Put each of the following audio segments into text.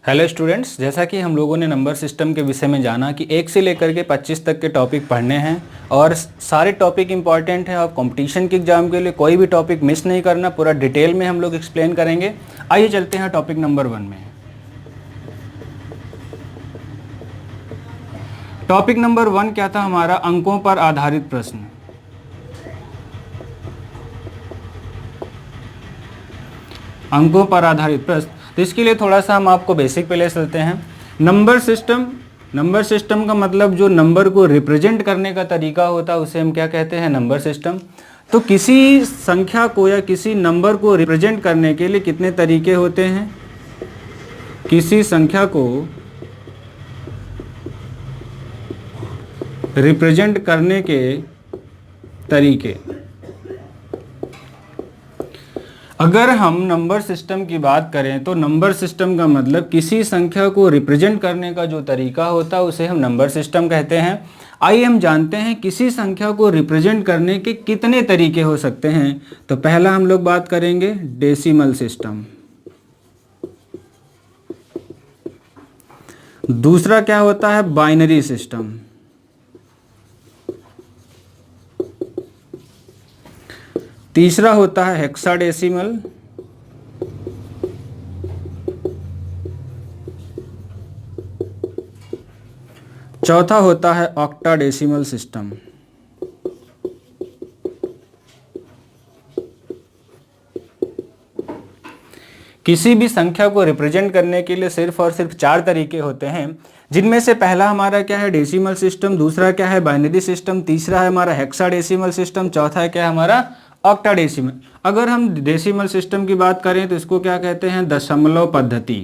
Hello students, जैसा कि हम लोगों ने नंबर सिस्टम के विषय में जाना कि 1 से लेकर के 25 तक के टॉपिक पढ़ने हैं और सारे टॉपिक इंपॉर्टेंट हैं और कंपटीशन के एग्जाम के लिए कोई भी टॉपिक मिस नहीं करना, पूरा डिटेल में हम लोग एक्सप्लेन करेंगे। आइए चलते हैं टॉपिक नंबर 1 में। टॉपिक नंबर 1 क्या था हमारा? अंकों पर आधारित प्रश्न। अंकों पर आधारित प्रश्न, तो इसके लिए थोड़ा सा हम आपको बेसिक पहले चलते हैं। नंबर सिस्टम का मतलब जो नंबर को रिप्रेजेंट करने का तरीका होता है उसे हम क्या कहते हैं? Number system. तो किसी संख्या को या किसी नंबर को रिप्रेजेंट करने के लिए कितने तरीके होते हैं? किसी संख्या को रिप्रेजेंट करने के तरीके। अगर हम नंबर सिस्टम की बात करें तो नंबर सिस्टम का मतलब किसी संख्या को रिप्रेजेंट करने का जो तरीका होता है उसे हम नंबर सिस्टम कहते हैं। आइए हम जानते हैं किसी संख्या को रिप्रेजेंट करने के कितने तरीके हो सकते हैं। तो पहला हम लोग बात करेंगे डेसिमल सिस्टम। दूसरा क्या होता है? Binary system. तीसरा होता है हेक्साडेसिमल। चौथा होता है ऑक्टाडेसिमल सिस्टम। किसी भी संख्या को रिप्रेजेंट करने के लिए सिर्फ और सिर्फ 4 तरीके होते हैं, जिनमें से पहला हमारा क्या है? Decimal system. दूसरा क्या है? Binary system. तीसरा है हमारा हेक्साडेसिमल सिस्टम। चौथा है क्या है हमारा? ऑक्टाडेसिमल। अगर हम डेसिमल सिस्टम की बात करें तो इसको क्या कहते हैं? दशमलव पद्धति।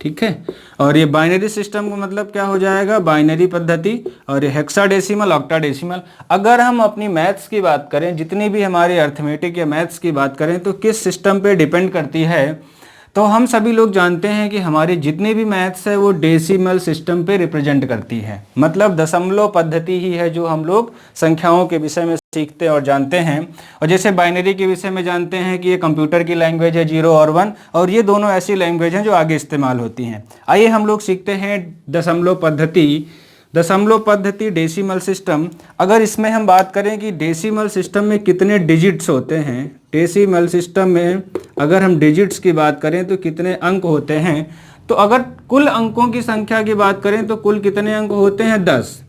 ठीक है। और ये बाइनरी सिस्टम का मतलब क्या हो जाएगा? बाइनरी पद्धति। और ये हेक्साडेसिमल, ऑक्टाडेसिमल। अगर हम अपनी मैथ्स की बात करें, जितनी भी हमारी अर्थमेटिक या मैथ्स की बात करें तो किस सिस्टम पे डिपेंड करती है? तो हम सभी लोग जानते हैं कि हमारी जितनी भी मैथ्स है वो डेसिमल सिस्टम पे रिप्रेजेंट करती है। मतलब दशमलव पद्धति ही है जो हम लोग संख्याओं के विषय में सीखते और जानते हैं। और जैसे बाइनरी के विषय में जानते हैं कि ये कंप्यूटर की लैंग्वेज है 0 और 1, और ये दोनों ऐसी लैंग्वेज हैं जो आगे इस्तेमाल होती हैं। आइए हम लोग सीखते हैं दशमलव पद्धति। दशमलव पद्धति डेसिमल सिस्टम। अगर इसमें हम बात करें कि डेसिमल सिस्टम में कितने डिजिट्स होते हैं, डेसिमल सिस्टम में अगर हम डिजिट्स की बात करें तो कितने अंक होते हैं, तो अगर कुल अंकों की संख्या की बात करें तो कुल कितने अंक होते हैं? 10।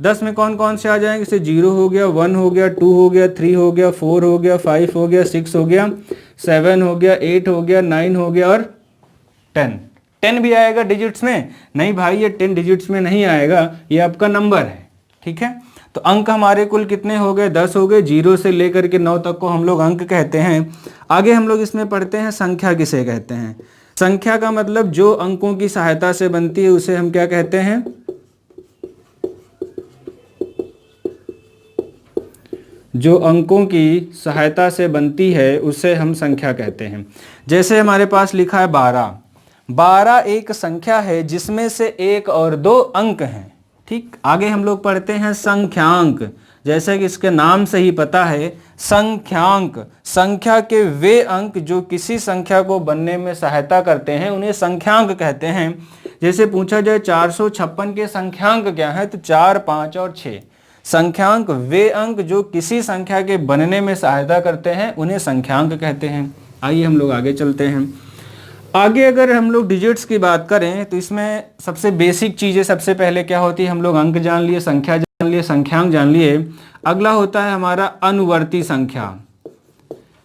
10 में कौन कौन से आ जाएंगे? जैसे 0 हो गया, 1 हो गया, 2 हो गया, 3 हो गया, 4 हो गया, 5 हो गया, 6 हो गया, 7 हो गया, 8 हो गया, 9 हो गया और 10। 10 भी आएगा डिजिट्स में? नहीं भाई, ये 10 डिजिट्स में नहीं आएगा, ये आपका नंबर है। ठीक है। तो अंक हमारे कुल कितने हो गए? 10 हो गए। 0 से लेकर के 9 तक को हम लोग अंक कहते हैं। आगे हम लोग इसमें पढ़ते हैं संख्या किसे कहते हैं। संख्या का मतलब जो अंकों की सहायता से बनती है उसे हम क्या कहते हैं? जो अंकों की सहायता से बनती है उसे हम संख्या कहते हैं। जैसे हमारे पास लिखा है 12। 12 एक संख्या है जिसमें से 1 और 2 अंक हैं। ठीक। आगे हम लोग पढ़ते हैं संख्यांक। जैसे कि इसके नाम से ही पता है, संख्यांक। संख्या के वे अंक जो किसी संख्या को बनने में सहायता करते हैं उन्हें संख्यांक कहते हैं। जैसे पूछा जाए 456 के संख्यांक क्या है, तो 4, 5 और 6। संख्यांक वे अंक जो किसी संख्या के बनने में सहायता करते हैं उन्हें संख्यांक कहते हैं। आइए हम लोग आगे चलते हैं। आगे अगर हम लोग डिजिट्स की बात करें तो इसमें सबसे बेसिक चीज़ें सबसे पहले क्या होती है? हम लोग अंक जान लिए, संख्या जान लिए, संख्यांक जान लिए। अगला होता है हमारा अनुवर्ती संख्या।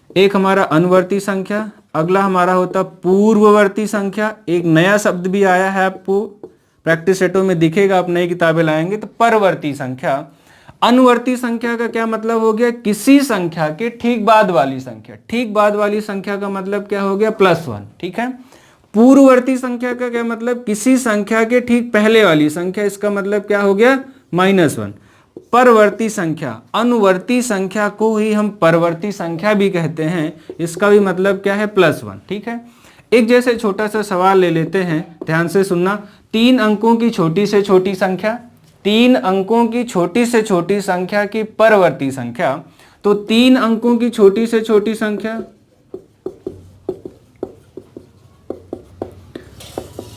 एक हमारा अनुवर्ती संख्या। अगला हमारा होता पूर्ववर्ती संख्या। एक नया शब्द भी आया है, आपको प्रैक्टिस सेटों में दिखेगा, आप नई किताबें लाएंगे तो परवर्ती संख्या। अनुवर्ती संख्या का क्या मतलब हो गया? किसी संख्या के ठीक बाद वाली संख्या। ठीक बाद वाली संख्या का मतलब क्या हो गया? +1। ठीक है। पूर्ववर्ती संख्या का क्या मतलब? किसी संख्या के ठीक पहले वाली संख्या, इसका मतलब क्या हो गया? -1। परवर्ती संख्या, अनुवर्ती संख्या को ही हम परवर्ती संख्या भी कहते हैं, इसका भी मतलब क्या है? +1। ठीक है। एक जैसे छोटा सा सवाल ले लेते हैं, ध्यान से सुनना। 3 अंकों की छोटी से छोटी संख्या, 3 अंकों की छोटी से छोटी संख्या की परवर्ती संख्या। तो 3 अंकों की छोटी से छोटी संख्या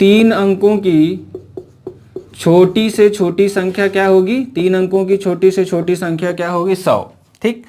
3 अंकों की छोटी से छोटी संख्या क्या होगी? 3 अंकों की छोटी से छोटी संख्या क्या होगी? 100। ठीक,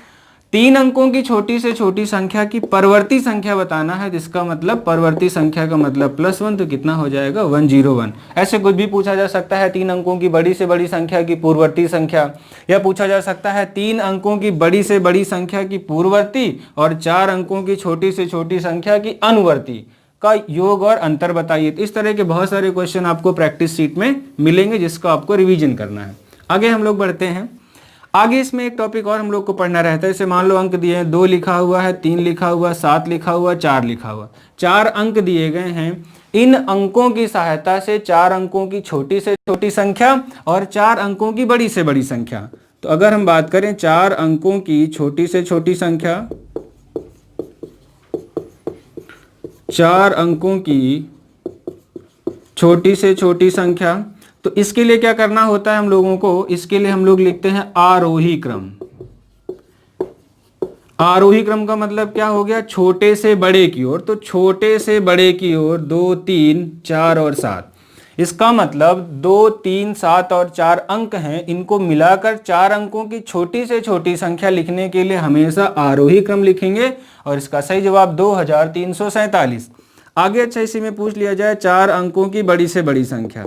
3 अंकों की छोटी से छोटी संख्या की परवर्ती संख्या बताना है, जिसका मतलब परवर्ती संख्या का मतलब +1, तो कितना हो जाएगा? 101। ऐसे कुछ भी पूछा जा सकता है 3 अंकों की बड़ी से बड़ी संख्या की पूर्ववर्ती संख्या, या पूछा जा सकता है 3 अंकों की बड़ी से बड़ी संख्या की पूर्ववर्ती और 4 अंकों की छोटी से छोटी संख्या की अनुवर्ती का योग और अंतर बताइए। तो इस तरह के बहुत सारे क्वेश्चन आपको प्रैक्टिस शीट में मिलेंगे, जिसको आपको रिवीजन करना है। आगे हम लोग बढ़ते हैं। आगे इसमें एक टॉपिक और हम लोग को पढ़ना रहता है। जैसे मान लो अंक दिए हैं, 2 लिखा हुआ है, 3 लिखा हुआ, 7 लिखा हुआ, 4 लिखा हुआ, 4 अंक दिए गए हैं। इन अंकों की सहायता से 4 अंकों की छोटी से छोटी संख्या और 4 अंकों की बड़ी से बड़ी संख्या। तो अगर हम बात करें 4 अंकों की छोटी से छोटी संख्या, 4 अंकों की छोटी से छोटी संख्या, तो इसके लिए क्या करना होता है हम लोगों को? इसके लिए हम लोग लिखते हैं आरोही क्रम। आरोही क्रम का मतलब क्या हो गया? छोटे से बड़े की ओर। तो छोटे से बड़े की ओर 2, 3, 4 और 7। इसका मतलब 2, 3, 7 और 4 अंक हैं, इनको मिलाकर 4 अंकों की छोटी से छोटी संख्या लिखने के लिए हमेशा आरोही क्रम लिखेंगे, और इसका सही जवाब 2347। आगे अच्छा इसी में पूछ लिया जाए 4 अंकों की बड़ी से बड़ी संख्या।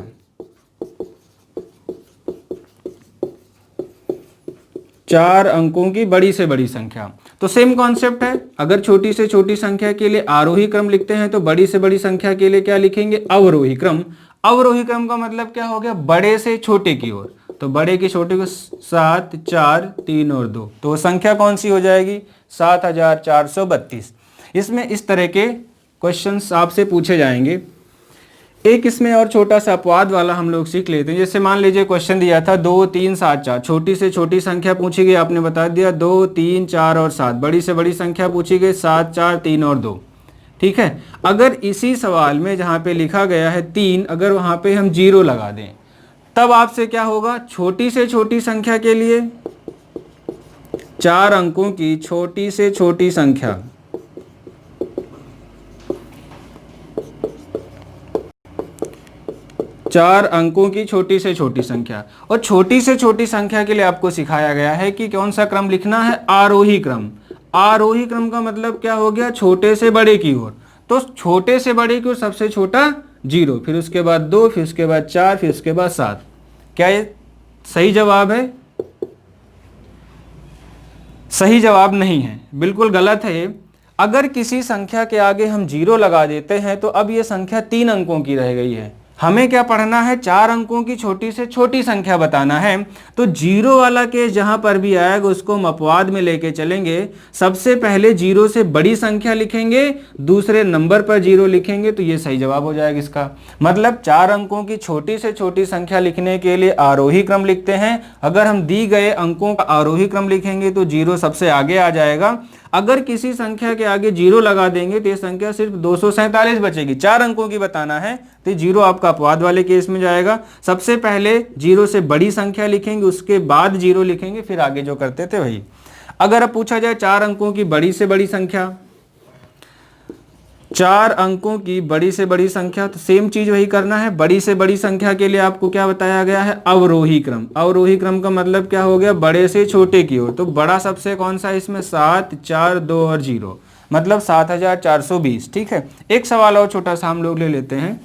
4 अंकों की बड़ी से बड़ी संख्या, तो सेम कॉन्सेप्ट है। अगर छोटी से छोटी संख्या के लिए आरोही क्रम लिखते हैं तो बड़ी से बड़ी संख्या के लिए क्या लिखेंगे? अवरोही क्रम। अवरोही क्रम का मतलब क्या हो गया? बड़े से छोटे की ओर। तो बड़े की छोटे को 7, 4, 3 और 2, तो संख्या कौन सी हो जाएगी? 7432। इसमें इस तरह के क्वेश्चंस आपसे पूछे जाएंगे। एक इसमें और छोटा सा अपवाद वाला हम लोग सीख लेते हैं। जैसे मान लीजिए क्वेश्चन दिया था 2, 3, 7, 4, छोटी से छोटी संख्या पूछी गई, आपने बता दिया 2, 3, 4 और 7। बड़ी से बड़ी संख्या पूछी गई 7, 4, 3 और 2। ठीक है, अगर इसी सवाल में जहाँ पे लिखा गया है 3, अगर वहाँ पे हम 0 लगा दें, तब आपसे क्या होगा? छोटी से छोटी संख्या के लिए 4 अंकों की छोटी से छोटी संख्या, 4 अंकों की छोटी से छोटी संख्या, और छोटी से छोटी संख्या के लिए आपको सिखाया गया है कि कौन सा क्रम लिखना है? आरोही क्रम। आरोही क्रम का मतलब क्या हो गया? छोटे से बड़े की ओर। तो छोटे से बड़े की ओर सबसे छोटा 0, फिर उसके बाद 2, फिर उसके बाद 4, फिर उसके बाद 7। क्या ये सही जवाब है? सही जवाब नहीं है, बिल्कुल गलत है ये। अगर किसी संख्या के आगे हम 0 लगा देते हैं तो अब ये संख्या 3 अंकों की रह गई है। हमें क्या पढ़ना है? 4 अंकों की छोटी से छोटी संख्या बताना है। तो 0 वाला केस जहां पर भी आएगा उसको हम अपवाद में लेके चलेंगे। सबसे पहले 0 से बड़ी संख्या लिखेंगे, दूसरे नंबर पर 0 लिखेंगे, तो ये सही जवाब हो जाएगा इसका। मतलब 4 अंकों की छोटी से छोटी संख्या लिखने के लिए आरोही क्रम लिखते हैं। अगर हम दी गए अंकों का आरोही क्रम लिखेंगे तो 0 सबसे आगे आ जाएगा। अगर किसी संख्या के आगे 0 लगा देंगे तो ये संख्या सिर्फ 247 बचेगी। 4 अंकों की बताना है तो 0 आपका अपवाद वाले केस में जाएगा। सबसे पहले 0 से बड़ी संख्या लिखेंगे, उसके बाद 0 लिखेंगे, फिर आगे जो करते थे वही। अगर अब पूछा जाए 4 अंकों की बड़ी से बड़ी संख्या, 4 अंकों की बड़ी से बड़ी संख्या, तो सेम चीज वही करना है। बड़ी से बड़ी संख्या के लिए आपको क्या बताया गया है? अवरोही क्रम। अवरोही क्रम का मतलब क्या हो गया? बड़े से छोटे की ओर। तो बड़ा सबसे कौन सा है इसमें? 7, 4, 2 और 0, मतलब 7420। ठीक है, एक सवाल और छोटा सा हम लोग ले लेते हैं।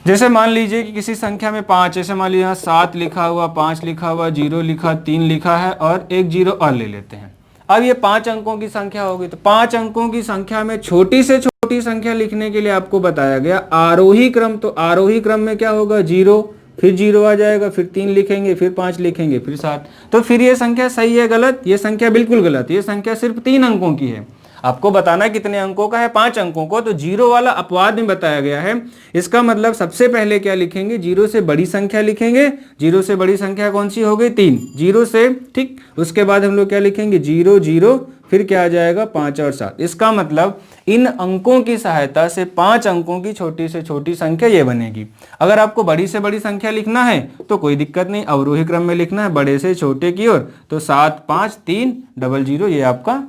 जैसे मान लीजिए कि किसी संख्या में 5, जैसे मान लीजिए यहाँ 7 लिखा हुआ, 5 लिखा हुआ, 0 लिखा, 3 लिखा है और एक 0 और ले लेते हैं। अब ये 5 अंकों की संख्या होगी। तो 5 अंकों की संख्या में छोटी से छोटी संख्या लिखने के लिए आपको बताया गया आरोही क्रम। तो आरोही क्रम में क्या होगा? 0, फिर 0 आ जाएगा, फिर 3 लिखेंगे, फिर 5 लिखेंगे, फिर 7। तो फिर ये संख्या सही है गलत? ये संख्या बिल्कुल गलत। ये संख्या सिर्फ 3 अंकों की है। आपको बताना कितने अंकों का है? 5 अंकों को। तो 0 वाला अपवाद में बताया गया है। इसका मतलब सबसे पहले क्या लिखेंगे? 0 से बड़ी संख्या लिखेंगे। 0 से बड़ी संख्या कौन सी हो गई? 3। 0 से, ठीक, उसके बाद हम लोग क्या लिखेंगे? 0, 0, फिर क्या आ जाएगा? 5 और 7। इसका मतलब इन अंकों की सहायता से 5 अंकों की छोटी से छोटी संख्या ये बनेगी। अगर आपको बड़ी से बड़ी संख्या लिखना है तो कोई दिक्कत नहीं, अवरोही क्रम में लिखना है बड़े से छोटे की ओर। तो 7, 5, 3, 0, 0, ये आपका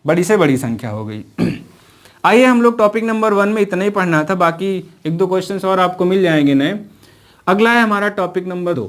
बड़ी से बड़ी संख्या हो गई। आइए हम लोग टॉपिक नंबर 1 में इतना ही पढ़ना था, बाकी 1-2 क्वेश्चंस और आपको मिल जाएंगे नए। अगला है हमारा टॉपिक नंबर 2।